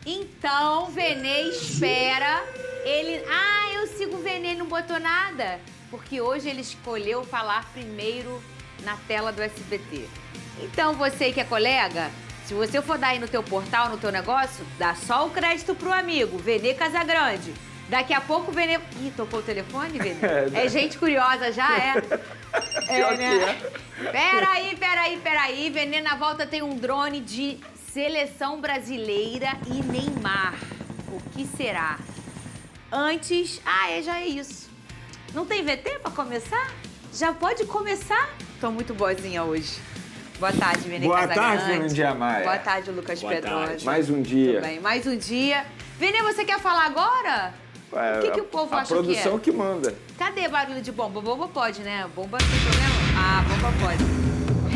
Então, Vene espera. Ele... Ah, eu sigo o Vene e não botou nada. Porque hoje ele escolheu falar primeiro na tela do SBT. Então, você que é colega, se você for dar aí no teu portal, no teu negócio, dá só o crédito pro amigo, Vene Casagrande. Daqui a pouco o Vene... Ih, tocou o telefone, Vene? É gente curiosa já, é? É, né? Peraí. Vene, na volta tem um drone de seleção brasileira e Neymar. O que será? Antes... já é isso. Não tem VT pra começar? Já pode começar? Tô muito boazinha hoje. Boa tarde, Vene Casagrande. Boa tarde, Fernandinha Maia. Boa tarde, Lucas Pedrosa. Mais um dia. Tudo bem, mais um dia. Vene, você quer falar agora? O que o povo acha que é? A produção que manda. Cadê barulho de bomba? Bomba pode, né? Bomba sem problema? Ah, bomba pode.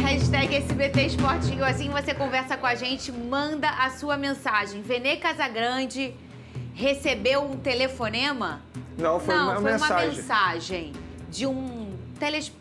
Hashtag SBT Esportinho. Assim você conversa com a gente, manda a sua mensagem. Vene Casagrande recebeu um telefonema? Não, foi uma mensagem. Uma mensagem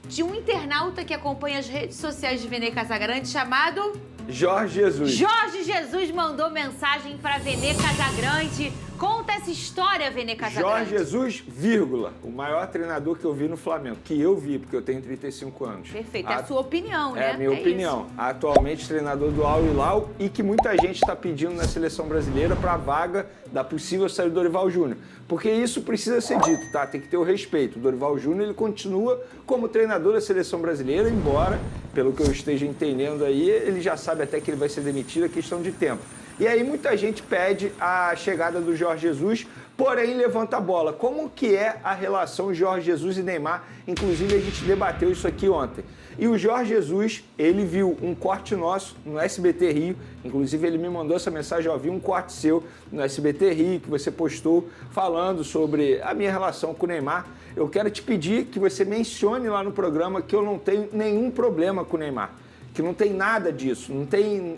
de um internauta que acompanha as redes sociais de Vene Casagrande chamado... Jorge Jesus. Jorge Jesus mandou mensagem para Vene Casagrande. Conta essa história, Vene Casagrande. Jorge Jesus, vírgula, o maior treinador que eu vi no Flamengo. Que eu vi, porque eu tenho 35 anos. Perfeito, é a sua opinião, né? É a minha opinião. Isso. Atualmente treinador do Al Hilal e que muita gente está pedindo na seleção brasileira para a vaga da possível saída do Dorival Júnior. Porque isso precisa ser dito, tá? Tem que ter o respeito. O Dorival Júnior, ele continua como treinador da seleção brasileira, embora, pelo que eu esteja entendendo aí, ele já sabe até que ele vai ser demitido, é questão de tempo. E aí muita gente pede a chegada do Jorge Jesus, porém levanta a bola. Como que é a relação Jorge Jesus e Neymar? Inclusive a gente debateu isso aqui ontem. E o Jorge Jesus, ele viu um corte nosso no SBT Rio, inclusive ele me mandou essa mensagem, ó, vi um corte seu no SBT Rio, que você postou falando sobre a minha relação com o Neymar. Eu quero te pedir que você mencione lá no programa que eu não tenho nenhum problema com o Neymar. Que não tem nada disso,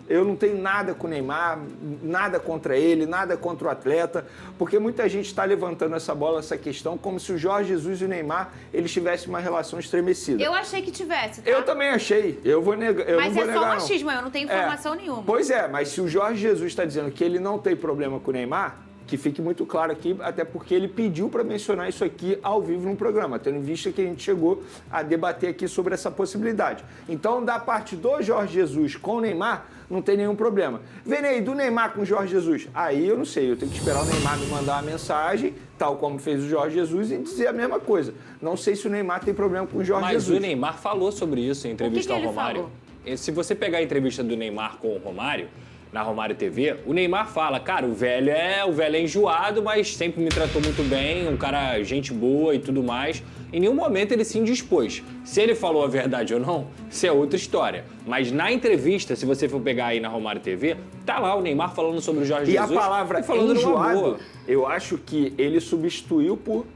eu não tenho nada com o Neymar, nada contra ele, nada contra o atleta, porque muita gente está levantando essa bola, essa questão, como se o Jorge Jesus e o Neymar, eles tivessem uma relação estremecida. Eu achei que tivesse, tá? Eu também achei, eu vou negar, eu mas não vou negar, só machismo, eu não tenho informação nenhuma. Pois é, mas se o Jorge Jesus está dizendo que ele não tem problema com o Neymar, que fique muito claro aqui, até porque ele pediu para mencionar isso aqui ao vivo no programa, tendo em vista que a gente chegou a debater aqui sobre essa possibilidade. Então, da parte do Jorge Jesus com o Neymar, não tem nenhum problema. Vene, do Neymar com o Jorge Jesus? Aí eu não sei, eu tenho que esperar o Neymar me mandar uma mensagem, tal como fez o Jorge Jesus, e dizer a mesma coisa. Não sei se o Neymar tem problema com o Jorge Jesus. Mas o Neymar falou sobre isso em entrevista ao Romário. Falou? Se você pegar a entrevista do Neymar com o Romário, na Romário TV, o Neymar fala, cara, o velho é enjoado, mas sempre me tratou muito bem, um cara gente boa e tudo mais. Em nenhum momento ele se indispôs. Se ele falou a verdade ou não, isso é outra história. Mas na entrevista, se você for pegar aí na Romário TV, tá lá o Neymar falando sobre o Jorge Jesus. E a palavra enjoado, eu acho que ele substituiu por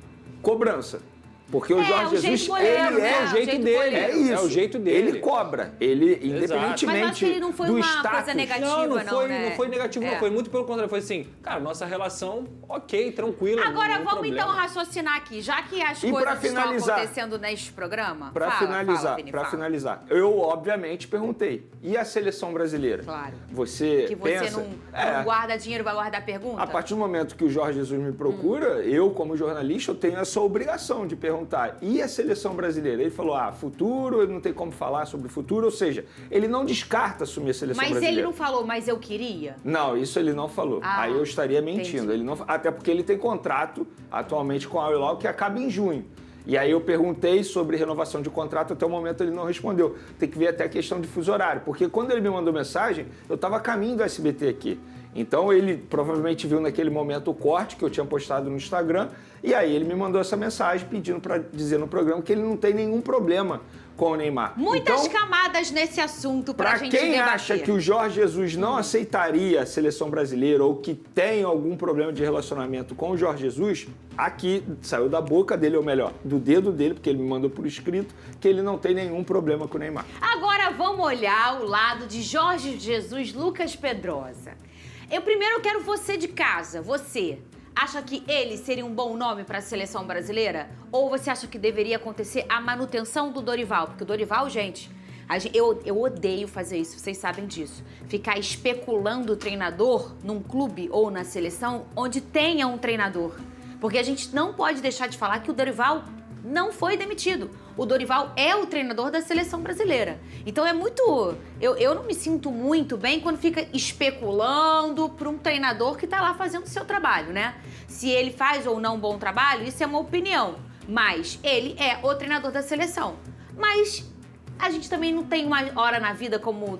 cobrança. Porque o Jorge Jesus, goleiro, ele é o jeito dele. É isso. É o jeito dele. Ele cobra. Ele, independentemente mas acho que ele não foi do uma status, coisa negativa, não foi, né? não foi negativo, não. Foi muito pelo contrário. Foi assim, cara, nossa relação, ok, tranquila. Agora vamos problema. então raciocinar aqui. Já que as coisas estão acontecendo neste programa, Para finalizar, eu obviamente perguntei. E a seleção brasileira? Claro. Você que você pensa... não guarda dinheiro, vai guardar pergunta? A partir do momento que o Jorge Jesus me procura, eu, como jornalista, eu tenho essa obrigação de perguntar. E a seleção brasileira? Ele falou, futuro, ele não tem como falar sobre o futuro, ou seja, ele não descarta assumir a seleção brasileira. Mas ele não falou, mas eu queria? Não, isso ele não falou. Aí eu estaria mentindo. Ele não, até porque ele tem contrato atualmente com a Al Hilal que acaba em junho. E aí eu perguntei sobre renovação de contrato, até o momento ele não respondeu. Tem que ver até a questão de fuso horário, porque quando ele me mandou mensagem, eu estava a caminho do SBT aqui. Então ele provavelmente viu naquele momento o corte que eu tinha postado no Instagram, e aí ele me mandou essa mensagem pedindo para dizer no programa que ele não tem nenhum problema com o Neymar. Muitas camadas nesse assunto pra gente debater. Para quem acha que o Jorge Jesus não aceitaria a seleção brasileira ou que tem algum problema de relacionamento com o Jorge Jesus, aqui saiu da boca dele, ou melhor, do dedo dele, porque ele me mandou por escrito, que ele não tem nenhum problema com o Neymar. Agora vamos olhar o lado de Jorge Jesus, Lucas Pedrosa. Eu primeiro quero você de casa, você. Acha que ele seria um bom nome para a seleção brasileira? Ou você acha que deveria acontecer a manutenção do Dorival? Porque o Dorival, gente, Eu odeio fazer isso, vocês sabem disso. Ficar especulando o treinador num clube ou na seleção onde tenha um treinador. Porque a gente não pode deixar de falar que o Dorival não foi demitido. O Dorival é o treinador da seleção brasileira. Então é muito... Eu não me sinto muito bem quando fica especulando para um treinador que está lá fazendo o seu trabalho, né? Se ele faz ou não um bom trabalho, isso é uma opinião. Mas ele é o treinador da seleção. Mas a gente também não tem uma hora na vida como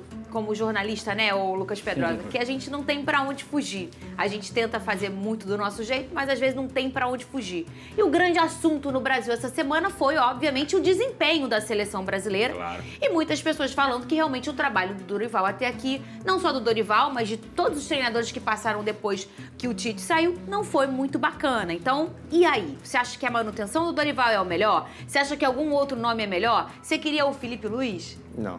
jornalista, né, ô Lucas Pedrosa, que a gente não tem pra onde fugir. A gente tenta fazer muito do nosso jeito, mas às vezes não tem pra onde fugir. E o grande assunto no Brasil essa semana foi, obviamente, o desempenho da seleção brasileira. Claro. E muitas pessoas falando que realmente o trabalho do Dorival até aqui, não só do Dorival, mas de todos os treinadores que passaram depois que o Tite saiu, não foi muito bacana. Então, e aí? Você acha que a manutenção do Dorival é o melhor? Você acha que algum outro nome é melhor? Você queria o Felipe Luiz? Não.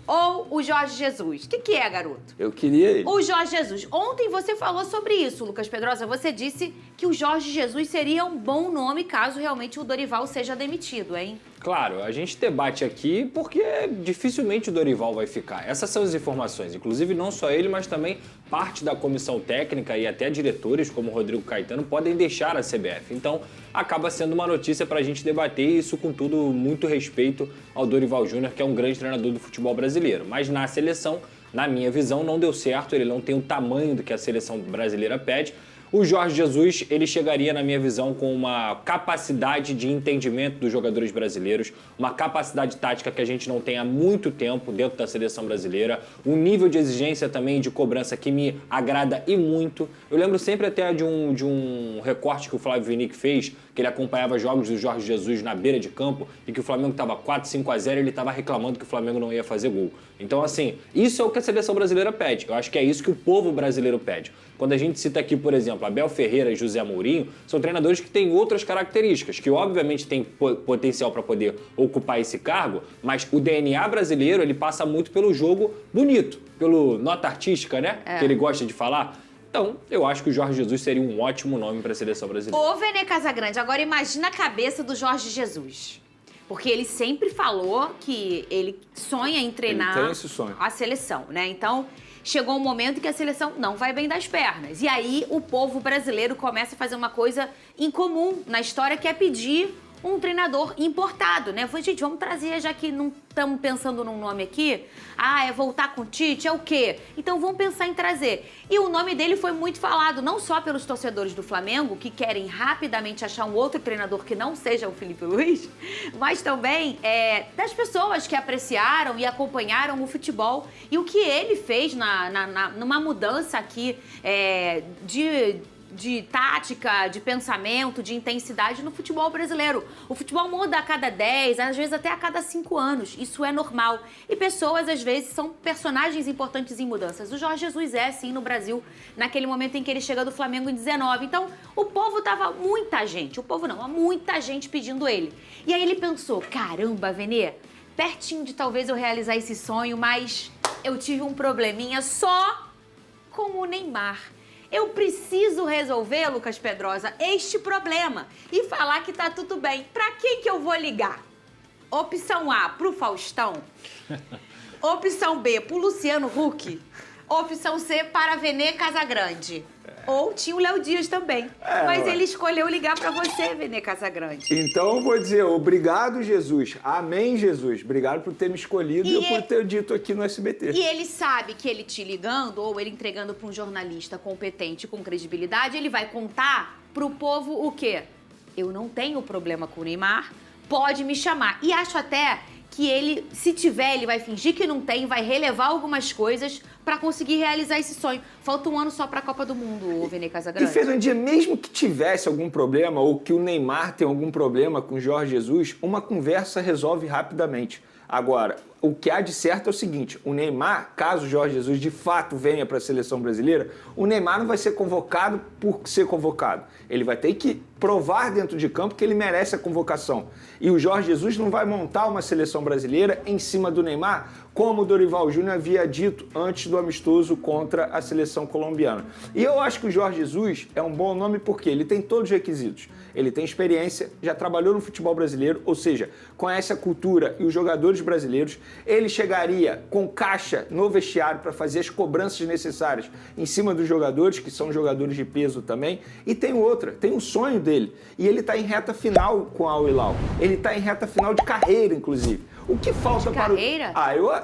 Ou o Jorge Jesus? O que é, garoto? Eu queria ele. O Jorge Jesus. Ontem você falou sobre isso, Lucas Pedrosa. Você disse que o Jorge Jesus seria um bom nome caso realmente o Dorival seja demitido, hein? Claro, a gente debate aqui porque dificilmente o Dorival vai ficar. Essas são as informações. Inclusive, não só ele, mas também parte da comissão técnica e até diretores, como o Rodrigo Caetano, podem deixar a CBF. Então, acaba sendo uma notícia para a gente debater isso com tudo muito respeito ao Dorival Júnior, que é um grande treinador do futebol brasileiro. Mas na seleção, na minha visão, não deu certo. Ele não tem o tamanho do que a seleção brasileira pede. O Jorge Jesus, ele chegaria, na minha visão, com uma capacidade de entendimento dos jogadores brasileiros, uma capacidade tática que a gente não tem há muito tempo dentro da seleção brasileira, um nível de exigência também, de cobrança que me agrada e muito. Eu lembro sempre até de um recorte que o Flávio Vinick fez, que ele acompanhava jogos do Jorge Jesus na beira de campo e que o Flamengo estava 4-5-0 e ele estava reclamando que o Flamengo não ia fazer gol. Então, assim, isso é o que a seleção brasileira pede. Eu acho que é isso que o povo brasileiro pede. Quando a gente cita aqui, por exemplo, Abel Ferreira e José Mourinho, são treinadores que têm outras características, que obviamente têm potencial para poder ocupar esse cargo, mas o DNA brasileiro, ele passa muito pelo jogo bonito, pelo nota artística, né? Que ele gosta de falar. Então, eu acho que o Jorge Jesus seria um ótimo nome para a seleção brasileira. Ô, Vene Casagrande, agora imagina a cabeça do Jorge Jesus. Porque ele sempre falou que ele sonha em treinar a seleção, né? Então, chegou um momento em que a seleção não vai bem das pernas. E aí, o povo brasileiro começa a fazer uma coisa incomum na história, que é pedir um treinador importado, né? Gente, vamos trazer, já que não estamos pensando num nome aqui. É voltar com o Tite, é o quê? Então vamos pensar em trazer. E o nome dele foi muito falado, não só pelos torcedores do Flamengo, que querem rapidamente achar um outro treinador que não seja o Felipe Luiz, mas também das pessoas que apreciaram e acompanharam o futebol. E o que ele fez numa mudança aqui de tática, de pensamento, de intensidade no futebol brasileiro. O futebol muda a cada 10, às vezes até a cada 5 anos. Isso é normal. E pessoas, às vezes, são personagens importantes em mudanças. O Jorge Jesus é, sim, no Brasil, naquele momento em que ele chega do Flamengo em 19. Então, o povo tava muita gente pedindo ele. E aí ele pensou, caramba, Vene, pertinho de talvez eu realizar esse sonho, mas eu tive um probleminha só com o Neymar. Eu preciso resolver, Lucas Pedrosa, este problema e falar que tá tudo bem. Pra quem que eu vou ligar? Opção A, pro Faustão. Opção B, pro Luciano Huck. Opção C, para Vene Casagrande. Ou tinha o Léo Dias também. Mas ele escolheu ligar pra você, Vene Casagrande. Então eu vou dizer, obrigado, Jesus. Amém, Jesus. Obrigado por ter me escolhido e por ter dito aqui no SBT. E ele sabe que ele te ligando, ou ele entregando pra um jornalista competente, com credibilidade, ele vai contar pro povo o quê? Eu não tenho problema com o Neymar, pode me chamar. E acho até que ele, se tiver, ele vai fingir que não tem, vai relevar algumas coisas pra conseguir realizar esse sonho. Falta um ano só pra Copa do Mundo, o Vene Casagrande. E, Fernandinha, mesmo que tivesse algum problema ou que o Neymar tenha algum problema com o Jorge Jesus, uma conversa resolve rapidamente. Agora, o que há de certo é o seguinte, o Neymar, caso o Jorge Jesus de fato venha para a seleção brasileira, o Neymar não vai ser convocado por ser convocado. Ele vai ter que provar dentro de campo que ele merece a convocação. E o Jorge Jesus não vai montar uma seleção brasileira em cima do Neymar como o Dorival Júnior havia dito antes do amistoso contra a seleção colombiana. E eu acho que o Jorge Jesus é um bom nome porque ele tem todos os requisitos. Ele tem experiência, já trabalhou no futebol brasileiro, ou seja, conhece a cultura e os jogadores brasileiros. Ele chegaria com caixa no vestiário para fazer as cobranças necessárias em cima dos jogadores, que são jogadores de peso também. E tem outra, tem um sonho dele. E ele está em reta final com a Al Hilal. Ele está em reta final de carreira, inclusive. O que falta para o... carreira?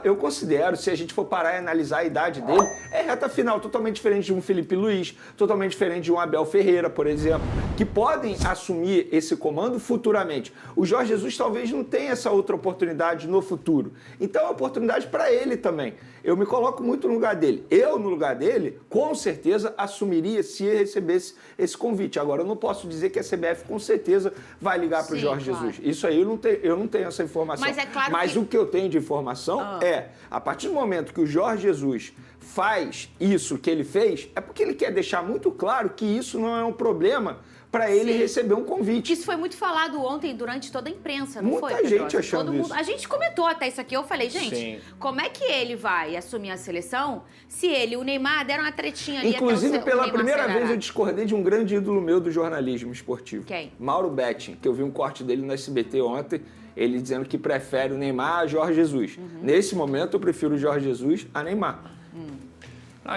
Eu considero, se a gente for parar e analisar a idade dele, é reta final totalmente diferente de um Felipe Luiz, totalmente diferente de um Abel Ferreira, por exemplo, que podem assumir esse comando futuramente. O Jorge Jesus talvez não tenha essa outra oportunidade no futuro. Então é uma oportunidade para ele também. Eu me coloco muito no lugar dele. Eu, no lugar dele, com certeza assumiria se recebesse esse convite. Agora, eu não posso dizer que a CBF com certeza vai ligar para o Jorge Jesus. Isso aí eu não tenho essa informação. Mas é claro Mas o que eu tenho de informação é, a partir do momento que o Jorge Jesus faz isso que ele fez, é porque ele quer deixar muito claro que isso não é um problema para ele receber um convite. Isso foi muito falado ontem durante toda a imprensa, não Muita foi, Pedrosa? gente achando Todo mundo... isso. A gente comentou até isso aqui, eu falei, gente, Sim. como é que ele vai assumir a seleção se ele e o Neymar deram uma tretinha ali Inclusive, até o pela Neymar primeira acelerar? vez eu discordei de um grande ídolo meu do jornalismo esportivo. Quem? Mauro Betting, que eu vi um corte dele no SBT ontem, ele dizendo que prefere o Neymar a Jorge Jesus. Nesse momento, eu prefiro o Jorge Jesus a Neymar.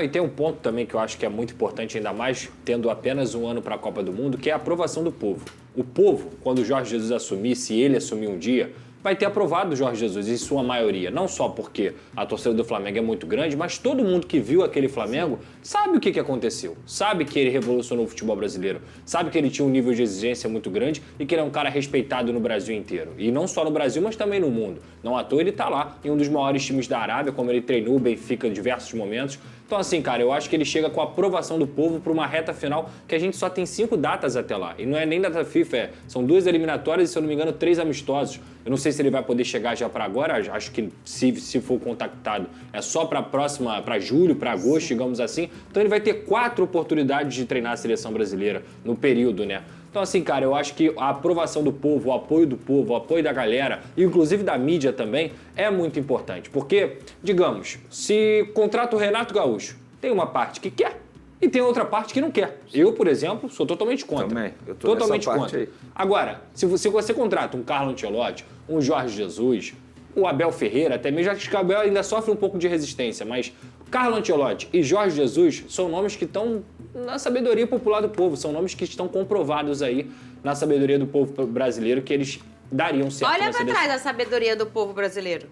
E tem um ponto também que eu acho que é muito importante, ainda mais tendo apenas um ano para a Copa do Mundo, que é a aprovação do povo. O povo, quando o Jorge Jesus assumir, se ele assumir um dia, vai ter aprovado o Jorge Jesus, em sua maioria. Não só porque a torcida do Flamengo é muito grande, mas todo mundo que viu aquele Flamengo sabe o que aconteceu. Sabe que ele revolucionou o futebol brasileiro. Sabe que ele tinha um nível de exigência muito grande e que ele é um cara respeitado no Brasil inteiro. E não só no Brasil, mas também no mundo. Não à toa ele tá lá, em um dos maiores times da Arábia, como ele treinou o Benfica em diversos momentos. Então, assim, cara, eu acho que ele chega com a aprovação do povo para uma reta final que a gente só tem 5 datas até lá. E não é nem data FIFA, são 2 eliminatórias e, se eu não me engano, 3 amistosos. Eu não sei se ele vai poder chegar já para agora, acho que se for contactado é só para próxima, para julho, para agosto, digamos assim. Então ele vai ter 4 oportunidades de treinar a seleção brasileira no período, né? Então, assim, cara, eu acho que a aprovação do povo, o apoio da galera, e inclusive da mídia também, é muito importante. Porque, digamos, se contrata o Renato Gaúcho, tem uma parte que quer e tem outra parte que não quer. Eu, por exemplo, sou totalmente contra. Também, eu tô totalmente nessa parte contra. aí. Agora, se você contrata um Carlo Ancelotti, um Jorge Jesus, o Abel Ferreira, até mesmo, acho que o Abel ainda sofre um pouco de resistência, mas Carlo Ancelotti e Jorge Jesus são nomes que estão na sabedoria popular do povo, são nomes que estão comprovados aí na sabedoria do povo brasileiro que eles dariam certo. Olha na pra seleção. trás a sabedoria do povo brasileiro.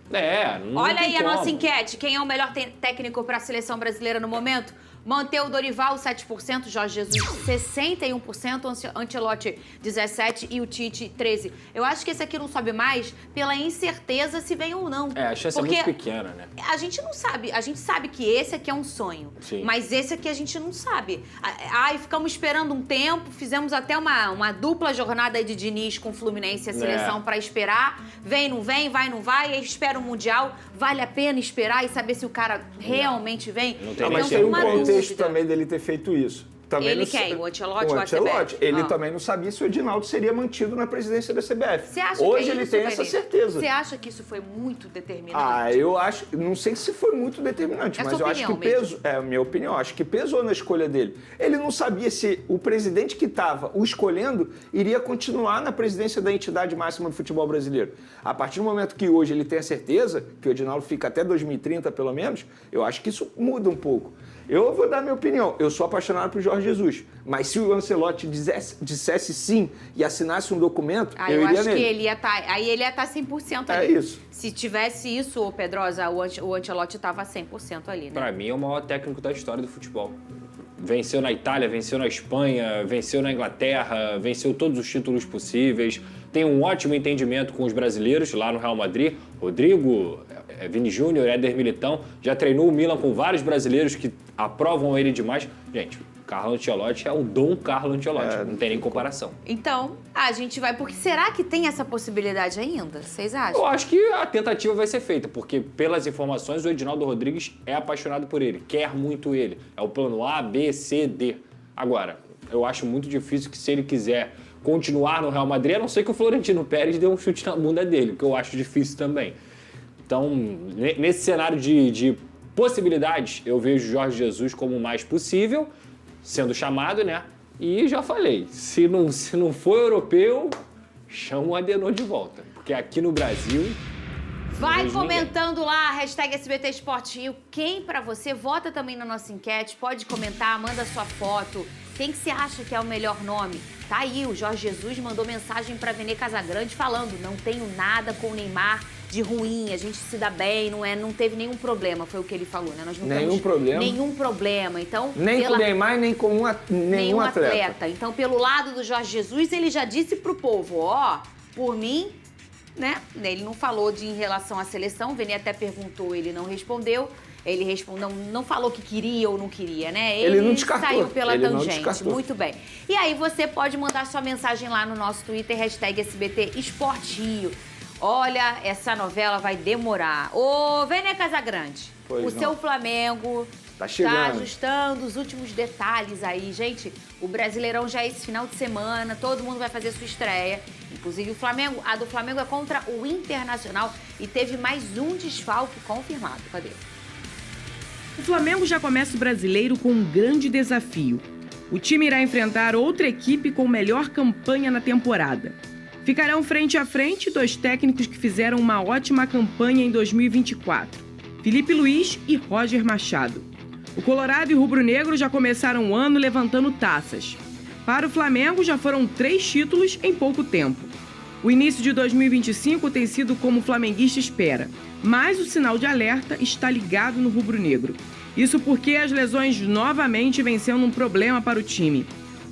Não Olha tem aí a como. nossa enquete. Quem é o melhor técnico para a seleção brasileira no momento? Manter o Dorival, 7%, Jorge Jesus, 61%, Ancelotti, 17% e o Tite, 13%. Eu acho que esse aqui não sobe mais pela incerteza se vem ou não. A chance é muito pequena, né? A gente não sabe. A gente sabe que esse aqui é um sonho. Sim. Mas esse aqui a gente não sabe. Ai, ficamos esperando um tempo, fizemos até uma dupla jornada aí de Diniz com o Fluminense e a seleção para esperar. Vem, não vem, vai, não vai, aí espera o Mundial. Vale a pena esperar e saber se o cara realmente vem? Não tem Mas Então, tem tem um uma contexto também dele ter feito isso. Também Ele não quem? sa- O Ancelotti ou o a Ancelotti. CBF? Ele também não sabia se o Edinaldo seria mantido na presidência da CBF. Você acha Hoje que é ele isso, tem essa Benê? certeza. Você acha que isso foi muito determinante? Eu acho, não sei se foi muito determinante, É mas sua eu acho que opinião peso, é a minha opinião, acho que pesou na escolha dele. Ele não sabia se o presidente que estava o escolhendo iria continuar na presidência da entidade máxima do futebol brasileiro. A partir do momento que hoje ele tem a certeza que o Edinaldo fica até 2030 pelo menos, eu acho que isso muda um pouco. Eu vou dar minha opinião. Eu sou apaixonado por Jorge Jesus. Mas se o Ancelotti dissesse sim e assinasse um documento, eu eu iria acho nele. que ele ia estar. Aí ele ia estar 100% ali. É isso. Se tivesse isso, ô Pedrosa, o Ancelotti estava 100% ali, né? Pra mim é o maior técnico da história do futebol. Venceu na Itália, venceu na Espanha, venceu na Inglaterra, venceu todos os títulos possíveis. Tem um ótimo entendimento com os brasileiros lá no Real Madrid. Rodrigo, Vini Júnior, Éder Militão. Já treinou o Milan com vários brasileiros que aprovam ele demais. Gente, Carlo Ancelotti é o Dom Carlo Ancelotti. Não tem nem comparação. Então, a gente vai... Porque será que tem essa possibilidade ainda? Vocês acham? Eu acho que a tentativa vai ser feita, porque pelas informações o Edinaldo Rodrigues é apaixonado por ele, quer muito ele. É o plano A, B, C, D. Agora, eu acho muito difícil que se ele quiser continuar no Real Madrid, a não ser que o Florentino Pérez dê um chute na bunda dele, que eu acho difícil também. Então, nesse cenário de possibilidades, eu vejo o Jorge Jesus como o mais possível, sendo chamado, né? E já falei, se não for europeu, chama o Adenor de volta. Porque aqui no Brasil... Vai comentando lá, hashtag SBT Esporte Rio. Quem pra você? Vota também na nossa enquete, pode comentar, manda sua foto. Quem que você acha que é o melhor nome? Tá aí, o Jorge Jesus mandou mensagem pra Vene Casagrande falando: não tenho nada com o Neymar de ruim, a gente se dá bem, não teve nenhum problema, foi o que ele falou, né? Nós não nenhum temos problema. Nenhum problema. Então, nem com o Neymar, nem com nenhum atleta. Então, pelo lado do Jorge Jesus, ele já disse pro povo, ó, por mim, né? Ele não falou em relação à seleção, o Vene até perguntou, ele não respondeu. Ele não falou que queria ou não queria, né? Ele não descartou. Saiu pela Ele não tangente. descartou. Muito bem. E aí você pode mandar sua mensagem lá no nosso Twitter, hashtag SBT Esporte Rio. Olha, essa novela vai demorar. Ô, Vene Casagrande, seu Flamengo tá ajustando os últimos detalhes aí. Gente, o Brasileirão já é esse final de semana, todo mundo vai fazer sua estreia. Inclusive o Flamengo, a do Flamengo é contra o Internacional e teve mais um desfalque confirmado. Cadê? O Flamengo já começa o Brasileiro com um grande desafio. O time irá enfrentar outra equipe com melhor campanha na temporada. Ficarão frente a frente dois técnicos que fizeram uma ótima campanha em 2024, Felipe Luiz e Roger Machado. O Colorado e o Rubro Negro já começaram o ano levantando taças. Para o Flamengo já foram 3 títulos em pouco tempo. O início de 2025 tem sido como o flamenguista espera, mas o sinal de alerta está ligado no rubro-negro. Isso porque as lesões novamente vêm sendo um problema para o time.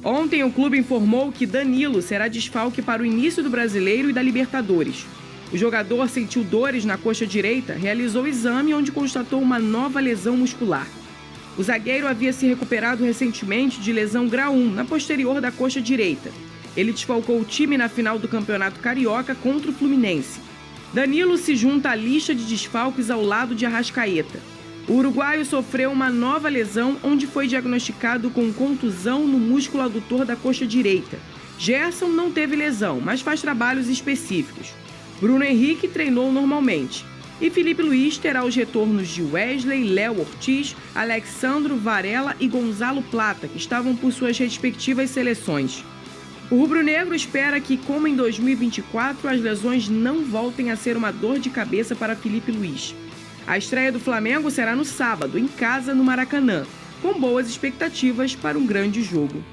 Ontem o clube informou que Danilo será desfalque para o início do Brasileiro e da Libertadores. O jogador sentiu dores na coxa direita, realizou o exame onde constatou uma nova lesão muscular. O zagueiro havia se recuperado recentemente de lesão grau 1 na posterior da coxa direita. Ele desfalcou o time na final do Campeonato Carioca contra o Fluminense. Danilo se junta à lista de desfalques ao lado de Arrascaeta. O uruguaio sofreu uma nova lesão onde foi diagnosticado com contusão no músculo adutor da coxa direita. Gerson não teve lesão, mas faz trabalhos específicos. Bruno Henrique treinou normalmente. E Felipe Luiz terá os retornos de Wesley, Léo Ortiz, Alexandro, Varela e Gonzalo Plata, que estavam por suas respectivas seleções. O rubro-negro espera que, como em 2024, as lesões não voltem a ser uma dor de cabeça para Felipe Luiz. A estreia do Flamengo será no sábado, em casa, no Maracanã, com boas expectativas para um grande jogo.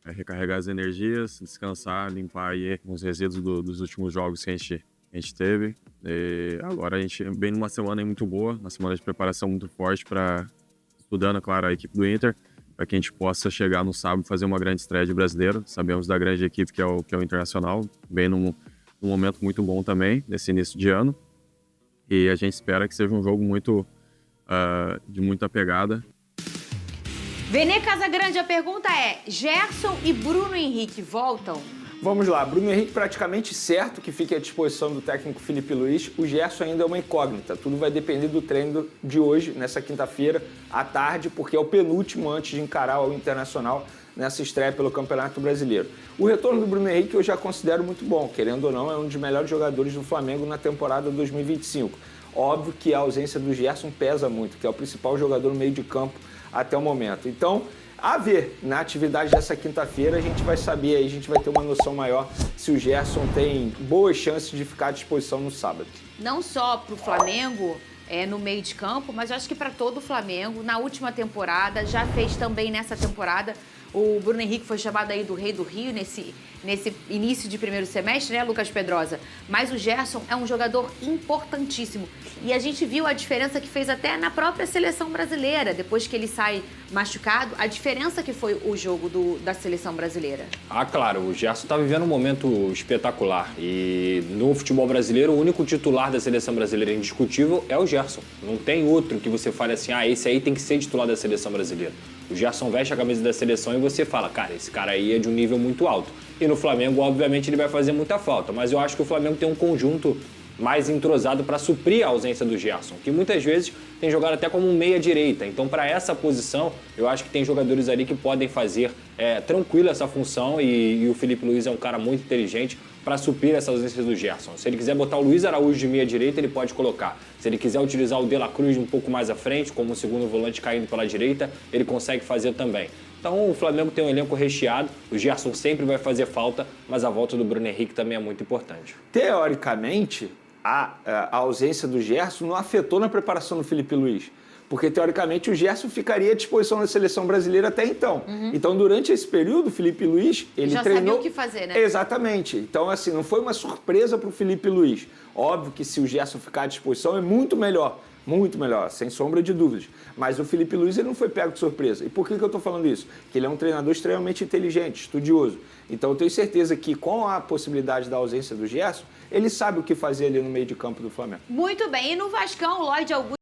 Recarregar as energias, descansar, limpar aí os resíduos dos últimos jogos que a gente teve. E agora a gente vem numa semana muito boa, uma semana de preparação muito forte para estudando, claro, a equipe do Inter, para que a gente possa chegar no sábado e fazer uma grande estreia de brasileiro. Sabemos da grande equipe que é o Internacional, bem num momento muito bom também, nesse início de ano. E a gente espera que seja um jogo de muita pegada. Vene Casagrande, a pergunta é: Gerson e Bruno Henrique voltam? Vamos lá, Bruno Henrique praticamente certo que fique à disposição do técnico Felipe Luiz. O Gerson ainda é uma incógnita. Tudo vai depender do treino de hoje, nessa quinta-feira, à tarde, porque é o penúltimo antes de encarar o Internacional nessa estreia pelo Campeonato Brasileiro. O retorno do Bruno Henrique eu já considero muito bom. Querendo ou não, é um dos melhores jogadores do Flamengo na temporada 2025. Óbvio que a ausência do Gerson pesa muito, que é o principal jogador no meio de campo até o momento. Então, a ver, na atividade dessa quinta-feira, a gente vai saber, aí a gente vai ter uma noção maior se o Gerson tem boas chances de ficar à disposição no sábado. Não só para o Flamengo, no meio de campo, mas eu acho que para todo o Flamengo, na última temporada, já fez também nessa temporada. O Bruno Henrique foi chamado aí do Rei do Rio nesse início de primeiro semestre, né, Lucas Pedrosa? Mas o Gerson é um jogador importantíssimo. E a gente viu a diferença que fez até na própria seleção brasileira, depois que ele sai machucado, a diferença que foi o jogo da seleção brasileira. Ah, claro, o Gerson está vivendo um momento espetacular. E no futebol brasileiro, o único titular da seleção brasileira indiscutível é o Gerson. Não tem outro que você fale assim, esse aí tem que ser titular da seleção brasileira. O Gerson veste a camisa da seleção e você fala, cara, esse cara aí é de um nível muito alto. E no Flamengo, obviamente, ele vai fazer muita falta. Mas eu acho que o Flamengo tem um conjunto mais entrosado para suprir a ausência do Gerson, que muitas vezes tem jogado até como um meia-direita. Então, para essa posição, eu acho que tem jogadores ali que podem fazer tranquilo essa função e o Felipe Luiz é um cara muito inteligente, para suprir essa ausência do Gerson. Se ele quiser botar o Luiz Araújo de meia direita, ele pode colocar. Se ele quiser utilizar o De La Cruz um pouco mais à frente, como o segundo volante caindo pela direita, ele consegue fazer também. Então o Flamengo tem um elenco recheado, o Gerson sempre vai fazer falta, mas a volta do Bruno Henrique também é muito importante. Teoricamente, a ausência do Gerson não afetou na preparação do Felipe Luiz. Porque, teoricamente, o Gerson ficaria à disposição da seleção brasileira até então. Então, durante esse período, o Felipe Luiz, ele já treinou... sabia o que fazer, né? Exatamente. Então, assim, não foi uma surpresa para o Felipe Luiz. Óbvio que se o Gerson ficar à disposição é muito melhor, sem sombra de dúvidas. Mas o Felipe Luiz, ele não foi pego de surpresa. E por que eu estou falando isso? Porque ele é um treinador extremamente inteligente, estudioso. Então, eu tenho certeza que, com a possibilidade da ausência do Gerson, ele sabe o que fazer ali no meio de campo do Flamengo. Muito bem. E no Vascão, o Lloyd Augusto